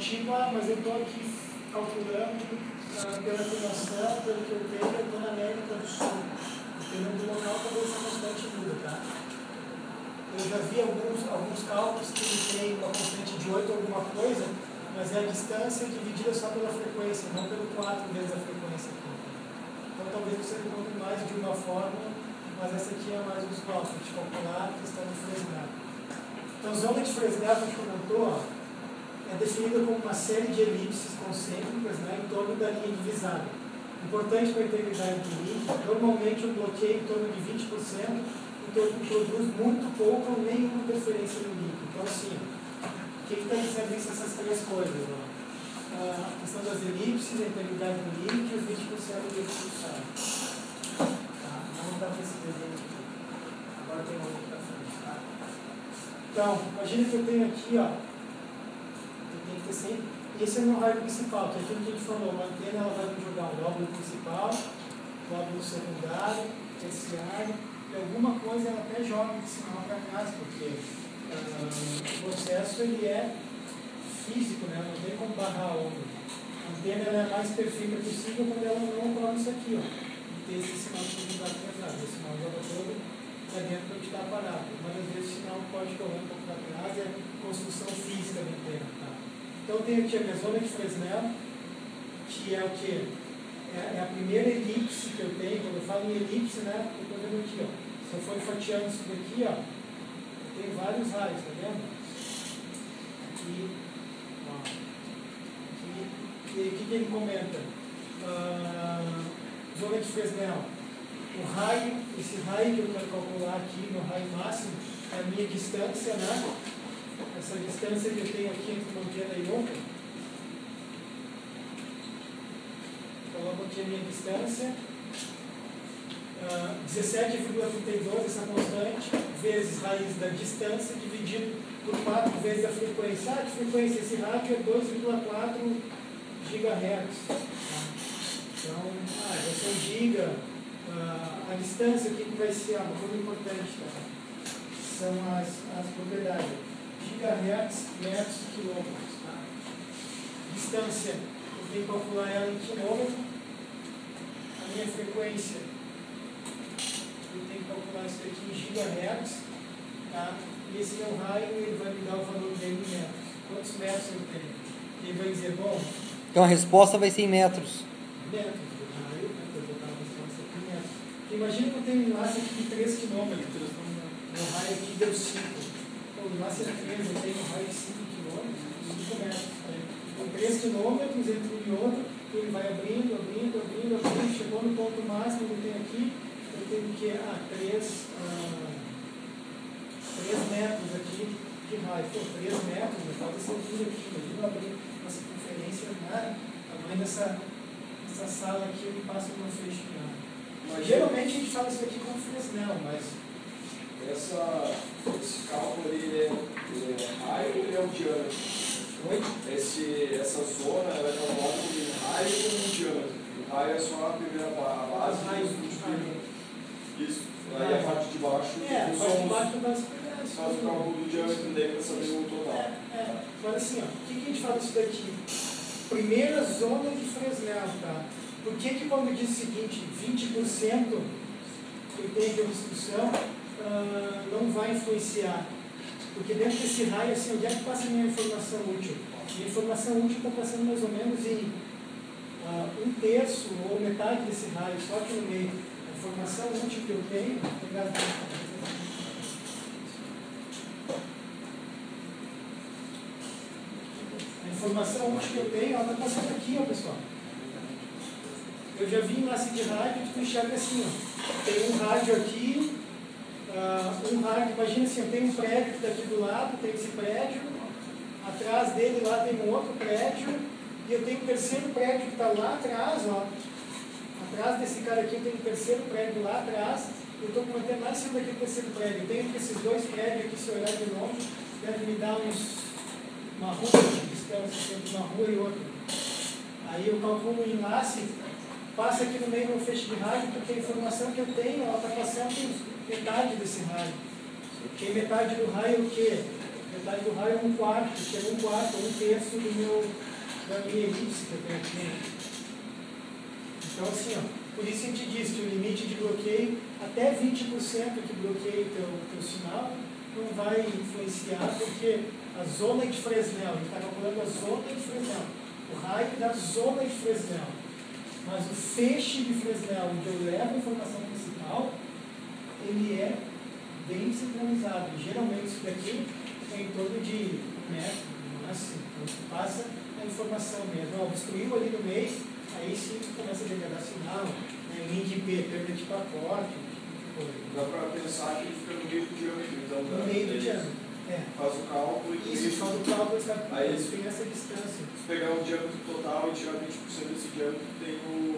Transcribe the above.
tipo, mas eu estou aqui calculando pela afirmação, pelo que eu tenho, eu estou na América do Sul. Dependendo do local, talvez essa constante muda, tá? Eu já vi alguns cálculos que tem uma constante de 8 alguma coisa, mas é a distância dividida só pela frequência, não pelo 4 vezes a frequência aqui. Então talvez você encontre mais de uma forma, mas essa aqui é mais usual, para te calcular a questão do Fresnel. Então, zona de Fresnel que a gente comentou, é definida como uma série de elipses concêntricas, né, em torno da linha divisada. Importante para a integridade do líquido, normalmente um bloqueio em torno de 20%, então produz muito pouco ou nenhuma interferência no líquido. Então, assim, o que está dizendo isso, essas três coisas? Ó? A questão das elipses, a integridade do líquido e os 20% de expulsão. Tá? Vamos dar para esse desenho aqui. Agora tem um outro para frente. Tá? Então, imagina que eu tenho aqui, ó, eu tenho que ter sempre. Esse é o meu raio principal, que é aquilo que a gente falou. Uma antena ela vai me jogar um lóbulo principal, lóbulo secundário, terciário, e alguma coisa ela até joga de sinal para trás, porque o processo ele é físico, né? Não tem como barrar a onda. A antena ela é a mais perfeita possível quando ela não coloca isso aqui, ó. E tem esse sinal que tem que dar para trás. Esse sinal joga todo para dentro para te dar parado. Mas às vezes o sinal pode correr um pouco para trás, é a construção física da antena. Tá? Então eu tenho aqui a minha zona de Fresnel, que é o quê? É a primeira elipse que eu tenho. Quando eu falo em elipse, né? Eu estou vendo aqui, ó. Se eu for fatiando isso daqui, ó, eu tenho vários raios, tá vendo? Aqui, ó. Aqui. E o que ele comenta? Zona de Fresnel. O raio, esse raio que eu quero calcular aqui, meu raio máximo, é a minha distância, né? Essa distância que eu tenho aqui entre uma antena e outra. Coloco aqui a minha distância. 17,32, essa constante, vezes raiz da distância, dividido por 4 vezes a frequência. Ah, de frequência, esse rádio é 2,4 GHz. Tá? Então, vai ser 1 giga. A distância, o que vai ser? Uma coisa importante, tá? São as propriedades. Gigahertz, metros, quilômetros. Tá? Distância, eu tenho que calcular ela em quilômetro. A minha frequência, eu tenho que calcular isso aqui em gigahertz. Tá? E esse meu raio, ele vai me dar o valor dele em metros. Quantos metros eu tenho? Ele vai dizer, bom... Então a resposta vai ser em metros. Metros. Imagina que eu tenho um enlace aqui de 3 km, meu raio aqui deu 5. Então, o enlace é 3, eu tenho um raio de 5 km, 5 metros. Com 3 km entre um e outro, ele vai abrindo, chegou no ponto máximo que eu tenho aqui, eu tenho que 3 metros aqui de raio. Pô, 3 metros, eu falo esse aqui, imagina eu abrir uma circunferência, tamanho dessa sala aqui, ele passa uma feixe de ar. Geralmente a gente fala isso aqui como Fresnel, mas esse cálculo ele é raio ou ele é o diâmetro? Essa zona ela é calculada como raio ou como diâmetro? O raio é só a primeira base do isso. Aí a parte de baixo a parte de baixo faz o cálculo do diâmetro dele para saber o total. Mas assim, ó, o que a gente fala disso daqui? Primeira zona de Fresnel, tá? Por que quando diz o seguinte, 20% que eu tenho de obstrução não vai influenciar? Porque dentro desse raio, assim, onde é que passa a minha informação útil? Minha informação útil está passando mais ou menos em 1/3 ou metade desse raio, só aqui no meio. A informação útil que eu tenho, a informação útil que eu tenho, ela está passando aqui, ó, pessoal. Eu já vi enlace de rádio que tu enxerga assim, ó. Tem um rádio aqui, imagina assim, eu tenho um prédio que está aqui do lado, tem esse prédio, atrás dele lá tem um outro prédio, e eu tenho um terceiro prédio que está lá atrás, ó. Atrás desse cara aqui eu tenho um terceiro prédio lá atrás, eu estou com uma antena lá em cima daquele terceiro prédio. Eu tenho que esses dois prédios aqui, se olhar de longe, devem me dar uma rua de distância entre uma rua e outra. Aí eu calculo o enlace, passa aqui no meio do feixe de rádio, porque a informação que eu tenho, ela está passando metade desse raio. Porque metade do raio é o quê? Metade do raio é 1/4, que é 1/4, 1/3 da minha elipse que eu tenho aqui. Então, assim, ó, por isso a gente diz que o limite de bloqueio, até 20% que bloqueia o teu sinal, não vai influenciar, porque a zona de Fresnel, ele está calculando a zona de Fresnel, o raio da zona de Fresnel. Mas o feixe de Fresnel, onde eu levo a informação principal, ele é bem sincronizado. E, geralmente isso daqui é em torno de metro, no máximo. Então você passa a informação mesmo. Obstruiu ali no meio, aí sim começa a degradar sinal, né? Linha de IP, perda de pacote, tipo de coisa. Dá para pensar que ele fica no meio do diâmetro, então. No meio do diâmetro. Faz o cálculo e isso, faz o cálculo, sabe? Aí tem essa distância. Se pegar o diâmetro total e tirar 20% desse diâmetro, tem o